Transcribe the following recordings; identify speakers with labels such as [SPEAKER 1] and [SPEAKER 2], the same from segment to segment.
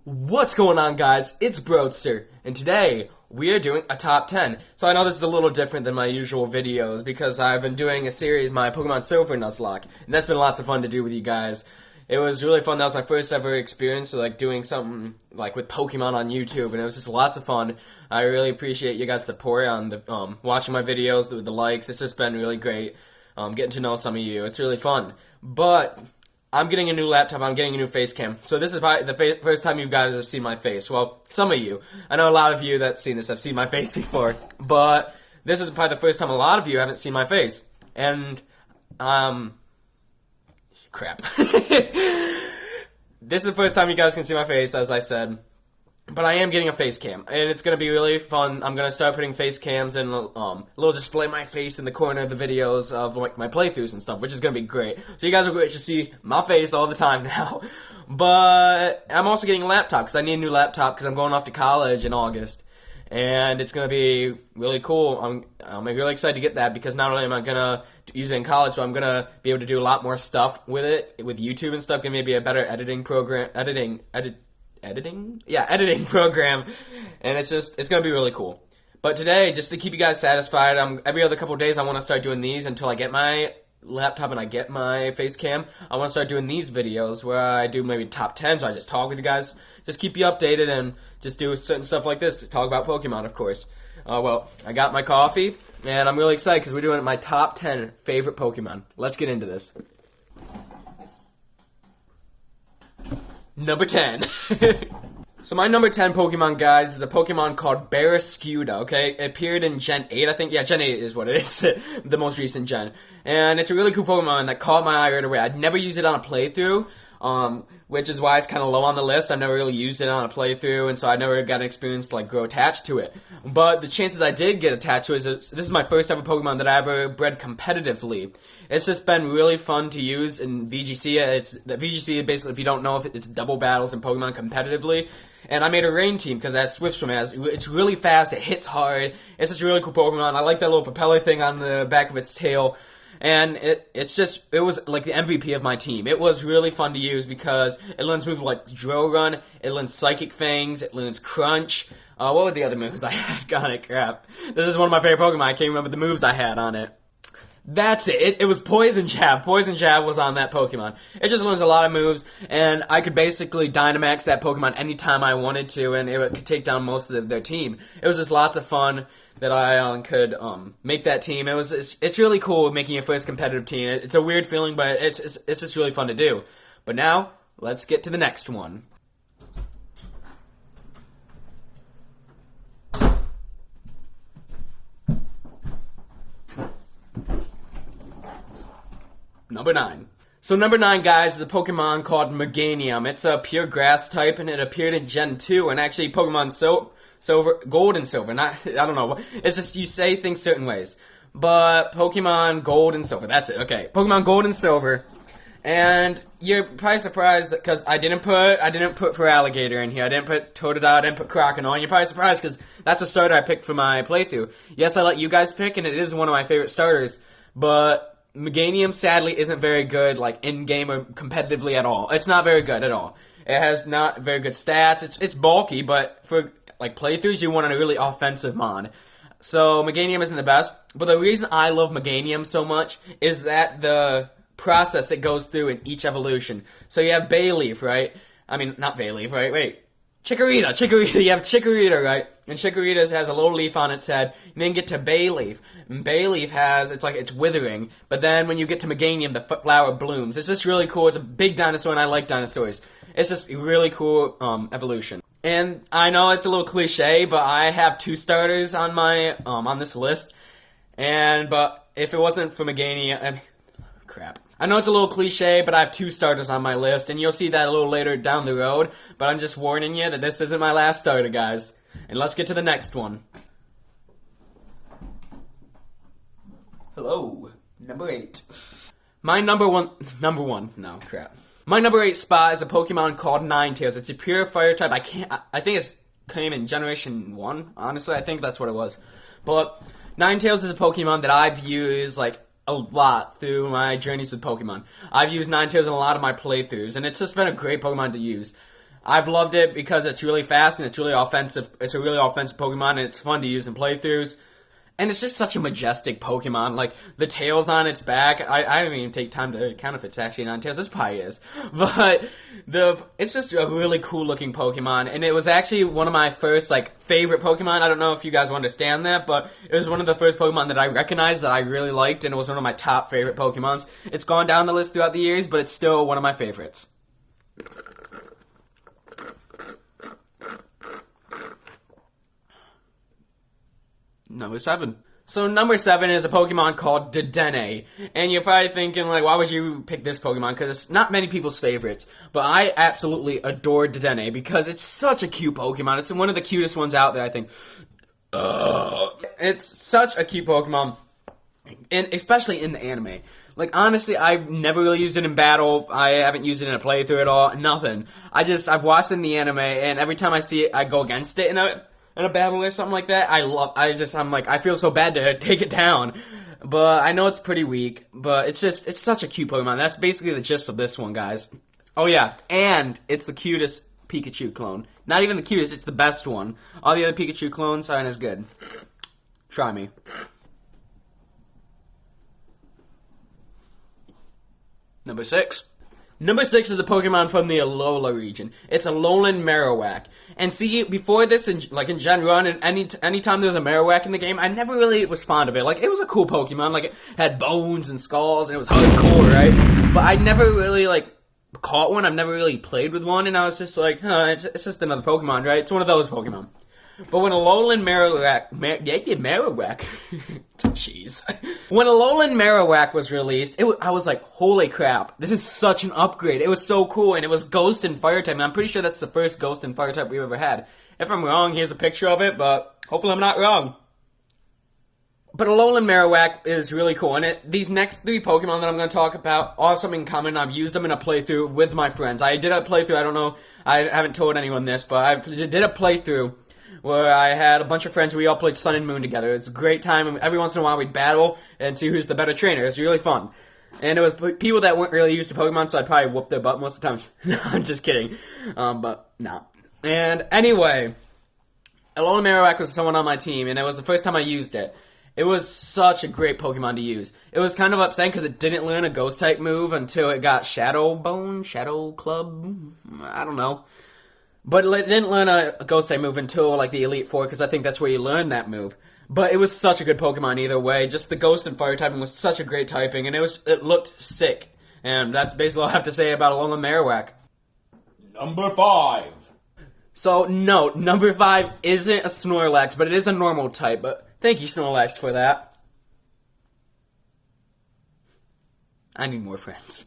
[SPEAKER 1] What's going on, guys? It's Brodster, and today we are doing a top 10. So I know this is a little different than my usual videos because I've been doing a series, my Pokemon Silver Nuzlocke, and that's been lots of fun to do with you guys. It was really fun. That was my first ever experience with doing something with Pokemon on YouTube, and it was just lots of fun. I really appreciate you guys' support on the watching my videos, the likes. It's just been really great getting to know some of you. It's really fun. But I'm getting a new laptop, I'm getting a new face cam. So this is probably the first time you guys have seen my face. Well, some of you. I know a lot of you that's seen this have seen my face before. But this is probably the first time a lot of you haven't seen my face. And, crap. This is the first time you guys can see my face, as I said. But I am getting a face cam, and it's going to be really fun. I'm going to start putting face cams and a little display my face in the corner of the videos of my playthroughs and stuff, which is going to be great. So you guys will get to see my face all the time now. But I'm also getting a laptop, because I need a new laptop, because I'm going off to college in August. And it's going to be really cool. I'm really excited to get that, because not only am I going to use it in college, but I'm going to be able to do a lot more stuff with it, with YouTube and stuff, and maybe a better editing program, editing program, and it's gonna be really cool. But today, just to keep you guys satisfied, every other couple of days I want to start doing these until I get my laptop and I get my face cam. I want to start doing these videos where I do maybe top 10s, or I just talk with you guys, just keep you updated and just do certain stuff like this to talk about Pokemon, of course. Well, I got my coffee, and I'm really excited because we're doing my top 10 favorite Pokemon. Let's get into this. Number 10. So my number 10 Pokemon, guys, is a Pokemon called Barraskewda, okay? It appeared in Gen 8, I think. Yeah, Gen 8 is what it is, the most recent gen. And it's a really cool Pokemon that caught my eye right away. I'd never used it on a playthrough, which is why it's kind of low on the list. I've never really used it on a playthrough, and so I never got an experience to grow attached to it. But the chances I did get attached to it is this is my first ever Pokemon that I ever bred competitively. It's just been really fun to use in VGC. VGC basically, if you don't know, if it's double battles in Pokemon competitively. And I made a rain team because it has Swift Swim. It's really fast. It hits hard. It's just a really cool Pokemon. I like that little propeller thing on the back of its tail. And it was like the MVP of my team. It was really fun to use because it learns moves like Drill Run, it learns Psychic Fangs, it learns Crunch. What were the other moves I had? God, crap. This is one of my favorite Pokemon. I can't remember the moves I had on it. That's it. It was Poison Jab. Poison Jab was on that Pokemon. It just learns a lot of moves, and I could basically Dynamax that Pokemon anytime I wanted to, and it could take down most of their team. It was just lots of fun that I could make that team. It's really cool making your first competitive team. It's a weird feeling, but it's just really fun to do. But now, let's get to the next one. Number 9. So number 9, guys, is a Pokemon called Meganium. It's a pure grass type, and it appeared in Gen 2, and actually Pokemon Silver, Gold and Silver, I don't know, it's just you say things certain ways. But Pokemon Gold and Silver, that's it, okay. Pokemon Gold and Silver, and you're probably surprised because I didn't put Feraligatr in here, I didn't put Totodile, I didn't put Croconaw, and you're probably surprised because that's a starter I picked for my playthrough. Yes, I let you guys pick, and it is one of my favorite starters, but Meganium sadly isn't very good in-game or competitively at all. It's not very good at all. It has not very good stats. It's bulky, but for playthroughs you want a really offensive mon. So Meganium isn't the best, but the reason I love Meganium so much is that the process it goes through in each evolution. So you have Bayleaf, right? I mean, not Bayleaf, right? Wait. Chikorita, you have Chikorita, right? And Chikorita has a little leaf on its head. And then get to Bayleaf. And Bayleaf it's withering. But then when you get to Meganium, the flower blooms. It's just really cool. It's a big dinosaur, and I like dinosaurs. It's just a really cool evolution. And I know it's a little cliche, but I have 2 starters on my on this list. But if it wasn't for Meganium, crap. I know it's a little cliche, but I have 2 starters on my list, and you'll see that a little later down the road, but I'm just warning you that this isn't my last starter, guys. And let's get to the next one. Hello, number 8. My number 1, no, crap. My number 8 spot is a Pokemon called Ninetales. It's a pure fire type. I think it came in Generation 1, honestly, I think that's what it was. But Ninetales is a Pokemon that I've used, a lot through my journeys with Pokemon. I've used Ninetales in a lot of my playthroughs, and it's just been a great Pokemon to use. I've loved it because it's really fast and it's really offensive. It's a really offensive Pokemon and it's fun to use in playthroughs. And it's just such a majestic Pokemon. Like, the tail's on its back. I didn't even take time to count if it's actually 9 tails. This probably is. But it's just a really cool looking Pokemon. And it was actually one of my first, like, favorite Pokemon. I don't know if you guys will understand that, but it was one of the first Pokemon that I recognized that I really liked, and it was one of my top favorite Pokemons. It's gone down the list throughout the years, but it's still one of my favorites. Number 7. So number 7 is a Pokemon called Dedenne. And you're probably thinking, like, why would you pick this Pokemon? Because it's not many people's favorites. But I absolutely adore Dedenne because it's such a cute Pokemon. It's one of the cutest ones out there, I think. It's such a cute Pokemon. And especially in the anime. Like, honestly, I've never really used it in battle. I haven't used it in a playthrough at all. Nothing. I've watched it in the anime, and every time I see it, I go against it in a battle or something like that. I'm like, I feel so bad to take it down. But I know it's pretty weak, but it's such a cute Pokemon. That's basically the gist of this one, guys. Oh yeah, and it's the cutest Pikachu clone. Not even the cutest, it's the best one. All the other Pikachu clones aren't as good. Try me. Number 6. Number 6 is a Pokemon from the Alola region. It's a Alolan Marowak. And see, before this, in Gen 1, and anytime there was a Marowak in the game, I never really was fond of it. Like, it was a cool Pokemon. Like, it had bones and skulls, and it was hardcore, right? But I never really, like, caught one. I've never really played with one, and I was just like, it's just another Pokemon, right? It's one of those Pokemon. But when Alolan Marowak, jeez. When Alolan Marowak was released, I was like, holy crap, this is such an upgrade. It was so cool, and it was Ghost and Fire type, and I'm pretty sure that's the first Ghost and Fire type we've ever had. If I'm wrong, here's a picture of it, but hopefully I'm not wrong. But Alolan Marowak is really cool, and these next 3 Pokemon that I'm going to talk about all have something in common. I've used them in a playthrough with my friends. I did a playthrough, I don't know, I haven't told anyone this, but I did a playthrough where I had a bunch of friends. We all played Sun and Moon together. It's a great time, and every once in a while we'd battle and see who's the better trainer. It's really fun. And it was people that weren't really used to Pokemon, so I'd probably whoop their butt most of the times. No, I'm just kidding. But, no. And anyway, Alolan Marowak was someone on my team, and it was the first time I used it. It was such a great Pokemon to use. It was kind of upsetting because it didn't learn a Ghost-type move until it got Shadow Bone, Shadow Club, I don't know. But it didn't learn a Ghost-type move until, like, the Elite Four, because I think that's where you learn that move. But it was such a good Pokemon either way. Just the Ghost and Fire typing was such a great typing, and it looked sick. And that's basically all I have to say about Alolan Marowak. Number 5. So, no, number 5 isn't a Snorlax, but it is a normal type. But thank you, Snorlax, for that. I need more friends.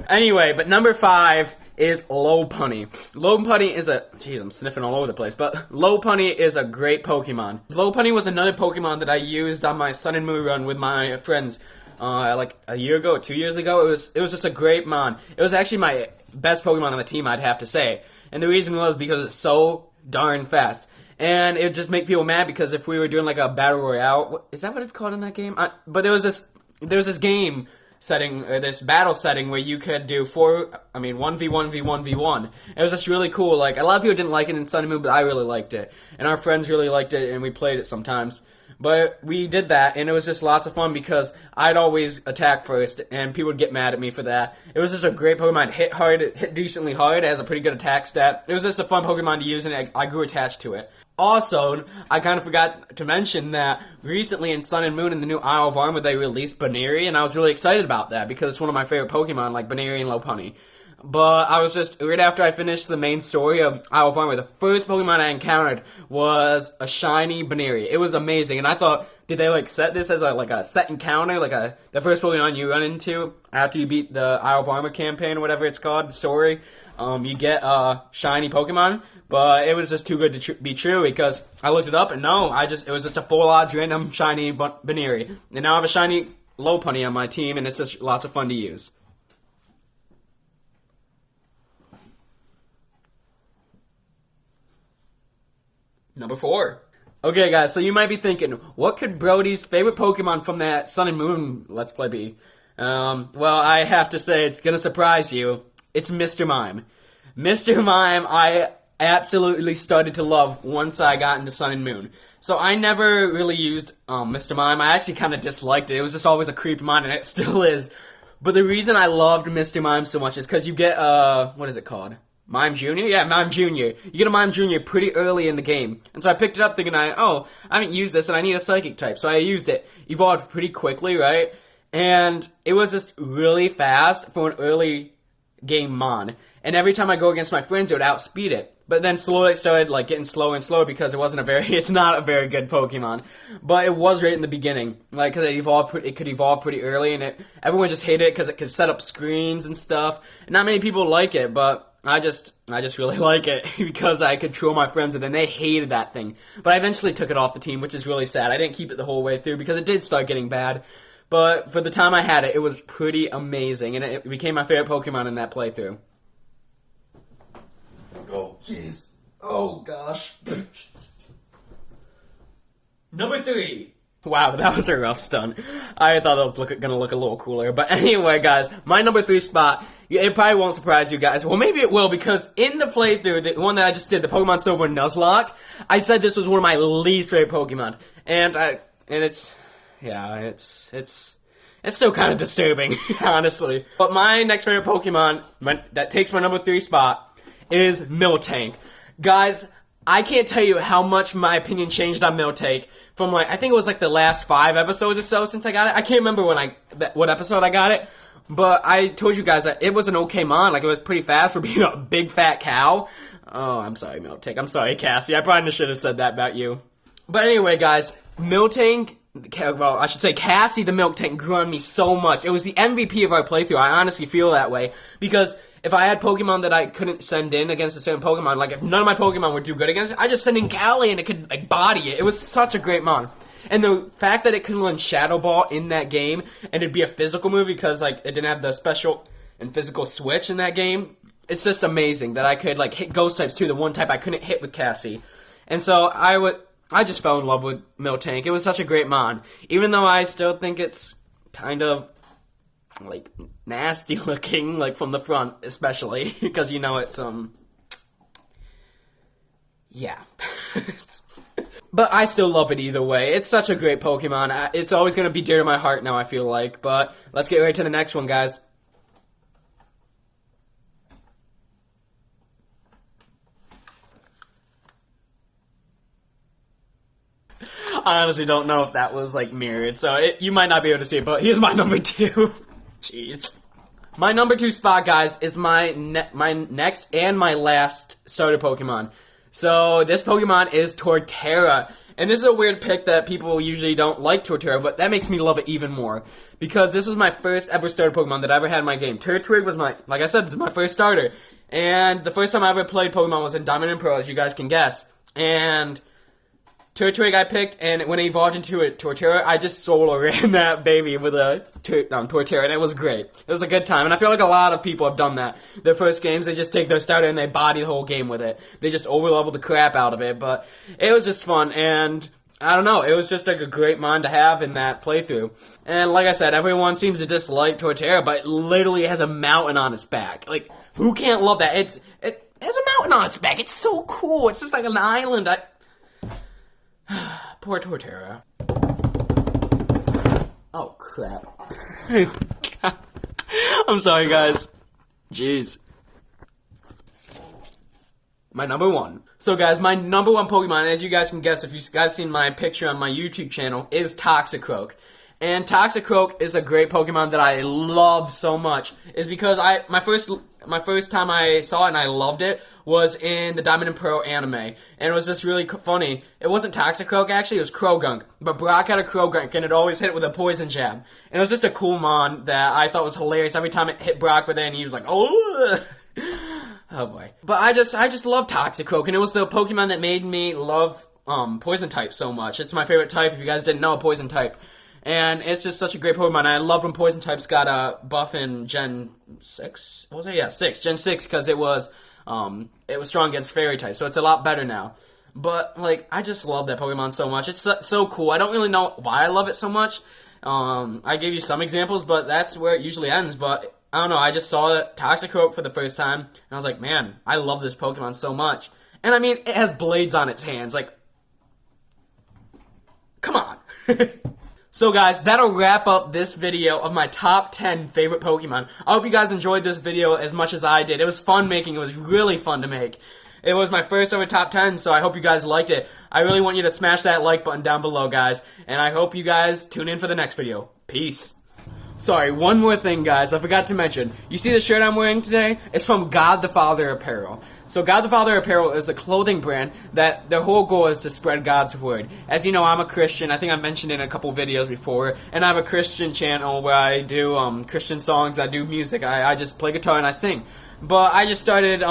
[SPEAKER 1] Anyway, but number 5 is Lopunny. Lopunny is jeez, I'm sniffing all over the place, but Lopunny is a great Pokemon. Lopunny was another Pokemon that I used on my Sun and Moon run with my friends, like a year ago, 2 years ago. It was just a great mon. It was actually my best Pokemon on the team, I'd have to say. And the reason was because it's so darn fast. And it would just make people mad because if we were doing like a battle royale, is that what it's called in that game? But there was this game setting, or this battle setting where you could do 1v1 v1v1. It was just really cool. Like, a lot of people didn't like it in Sun and Moon, but I really liked it. And our friends really liked it, and we played it sometimes. But we did that, and it was just lots of fun because I'd always attack first, and people would get mad at me for that. It was just a great Pokemon. It hit decently hard. It has a pretty good attack stat. It was just a fun Pokemon to use, and I grew attached to it. Also, I kind of forgot to mention that recently in Sun and Moon in the new Isle of Armor, they released Baneri, and I was really excited about that because it's one of my favorite Pokemon, like Baneri and Lopunny. But I was just, right after I finished the main story of Isle of Armor, the first Pokemon I encountered was a shiny Baneri. It was amazing, and I thought, did they like set this as a set encounter, the first Pokemon you run into after you beat the Isle of Armor campaign or whatever it's called, the story? You get a shiny Pokemon, but it was just too good to be true because I looked it up and no, it was just a full odds random shiny Baneri. And now I have a shiny Lopunny on my team, and it's just lots of fun to use. Number 4. Okay, guys, so you might be thinking, what could Brody's favorite Pokemon from that Sun and Moon Let's Play be? Well, I have to say, it's gonna surprise you. It's Mr. Mime. Mr. Mime, I absolutely started to love once I got into Sun and Moon. So I never really used Mr. Mime. I actually kind of disliked it. It was just always a creep of mine, and it still is. But the reason I loved Mr. Mime so much is because you get, what is it called? Mime Jr.? Yeah, Mime Jr. You get a Mime Jr. pretty early in the game. And so I picked it up thinking, I haven't used this and I need a Psychic type. So I used it. Evolved pretty quickly, right? And it was just really fast for an early game Mon. And every time I go against my friends, it would outspeed it. But then slowly it started like getting slower and slower because it's not a very good Pokemon. But it was right in the beginning, like because it could evolve pretty early, and everyone just hated it because it could set up screens and stuff. And not many people like it, but I just really like it because I could troll my friends, and then they hated that thing. But I eventually took it off the team, which is really sad. I didn't keep it the whole way through because it did start getting bad. But for the time I had it, it was pretty amazing, and it became my favorite Pokemon in that playthrough.
[SPEAKER 2] Oh, jeez. Oh, gosh.
[SPEAKER 1] Number 3. Wow, that was a rough stun. I thought it was gonna look a little cooler. But anyway, guys, my number 3 spot, it probably won't surprise you guys. Well, maybe it will, because in the playthrough, the one that I just did, the Pokemon Silver Nuzlocke, I said this was one of my least favorite Pokemon. And it's still kind of disturbing, honestly. But my next favorite Pokemon, that takes my number 3 spot, is Miltank. Guys, I can't tell you how much my opinion changed on Miltank from I think it was the last 5 episodes or so since I got it. I can't remember what episode I got it, but I told you guys that it was an okay mon. It was pretty fast for being a big fat cow. Oh, I'm sorry, Miltank. I'm sorry, Cassie. I probably should have said that about you. But anyway, guys, Miltank, well, I should say Cassie the Miltank grew on me so much. It was the MVP of our playthrough. I honestly feel that way, because if I had Pokemon that I couldn't send in against a certain Pokemon, if none of my Pokemon would do good against it, I just send in Cali and it could body it. It was such a great mon. And the fact that it could learn Shadow Ball in that game, and it'd be a physical move because it didn't have the special and physical switch in that game, it's just amazing that I could hit Ghost types too, the one type I couldn't hit with Cassie. And so I just fell in love with Miltank. It was such a great mon, even though I still think it's kind of nasty looking, from the front, especially, because it's, yeah. But I still love it either way. It's such a great Pokemon. It's always going to be dear to my heart now, I feel like. But let's get right to the next one, guys. I honestly don't know if that was, mirrored, so you might not be able to see it, but here's my number 2. Jeez. My number 2 spot, guys, is my next and my last starter Pokemon. So, this Pokemon is Torterra. And this is a weird pick that people usually don't like Torterra, but that makes me love it even more. Because this was my first ever starter Pokemon that I ever had in my game. Turtwig was like I said, my first starter. And the first time I ever played Pokemon was in Diamond and Pearl, as you guys can guess. And Turtwig I picked, and when it evolved into a Torterra, I just solo ran that baby with a Torterra, and it was great. It was a good time, and I feel like a lot of people have done that. Their first games, they just take their starter and they body the whole game with it. They just overlevel the crap out of it, but it was just fun, and I don't know, it was just a great mon to have in that playthrough. And like I said, everyone seems to dislike Torterra, but it literally has a mountain on its back. Who can't love that? It has a mountain on its back. It's so cool. It's just like an island. Poor Torterra. Oh, crap. I'm sorry, guys. Jeez. My number 1. So, guys, my number 1 Pokemon, as you guys can guess if you guys seen my picture on my YouTube channel, is Toxicroak. And Toxicroak is a great Pokemon that I love so much. Is because my first time I saw it and I loved it was in the Diamond and Pearl anime. And it was just really funny. It wasn't Toxicroak, actually, it was Krogunk. But Brock had a Krogunk, and it always hit it with a poison jab. And it was just a cool mon that I thought was hilarious. Every time it hit Brock with it, and he was like, oh! Oh boy. But I just love Toxicroak, and it was the Pokemon that made me love poison type so much. It's my favorite type, if you guys didn't know, a poison type. And it's just such a great Pokemon. I love when poison types got a buff in Gen 6. What was it? Yeah, 6. Gen 6, because it was strong against fairy types, so it's a lot better now. But, I just love that Pokemon so much. It's so cool. I don't really know why I love it so much. I gave you some examples, but that's where it usually ends. But I don't know, I just saw the Toxicroak for the first time, and I was like, man, I love this Pokemon so much. And I mean, it has blades on its hands, like, come on. So guys, that'll wrap up this video of my top 10 favorite Pokemon. I hope you guys enjoyed this video as much as I did. It was fun making, it was really fun to make. It was my first ever top 10, so I hope you guys liked it. I really want you to smash that like button down below, guys. And I hope you guys tune in for the next video. Peace. Sorry, one more thing, guys. I forgot to mention. You see the shirt I'm wearing today? It's from God the Father Apparel. So God the Father Apparel is a clothing brand that their whole goal is to spread God's word. As you know, I'm a Christian. I think I've mentioned it in a couple videos before. And I have a Christian channel where I do Christian songs. I do music. I just play guitar and I sing. But I just started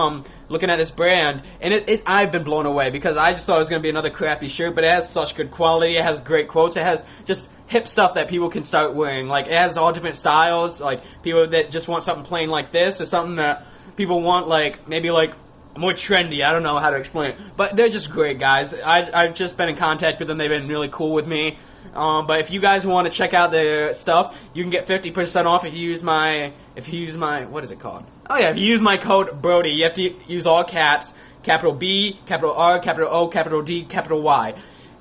[SPEAKER 1] looking at this brand, and I've been blown away because I just thought it was going to be another crappy shirt, but it has such good quality. It has great quotes. It has just hip stuff that people can start wearing. Like, it has all different styles. Like, people that just want something plain like this, or something that people want, like, maybe, like, more trendy. I don't know how to explain it. But they're just great, guys. I've just been in contact with them. They've been really cool with me. But if you guys want to check out their stuff, you can get 50% off if you use my, what is it called? Oh yeah, if you use my code Brody, you have to use all caps, capital B, capital R, capital O, capital D, capital Y.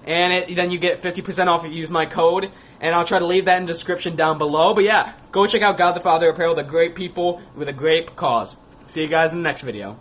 [SPEAKER 1] And then you get 50% off if you use my code, and I'll try to leave that in the description down below. But yeah, go check out God the Father Apparel. They're great people with a great cause. See you guys in the next video.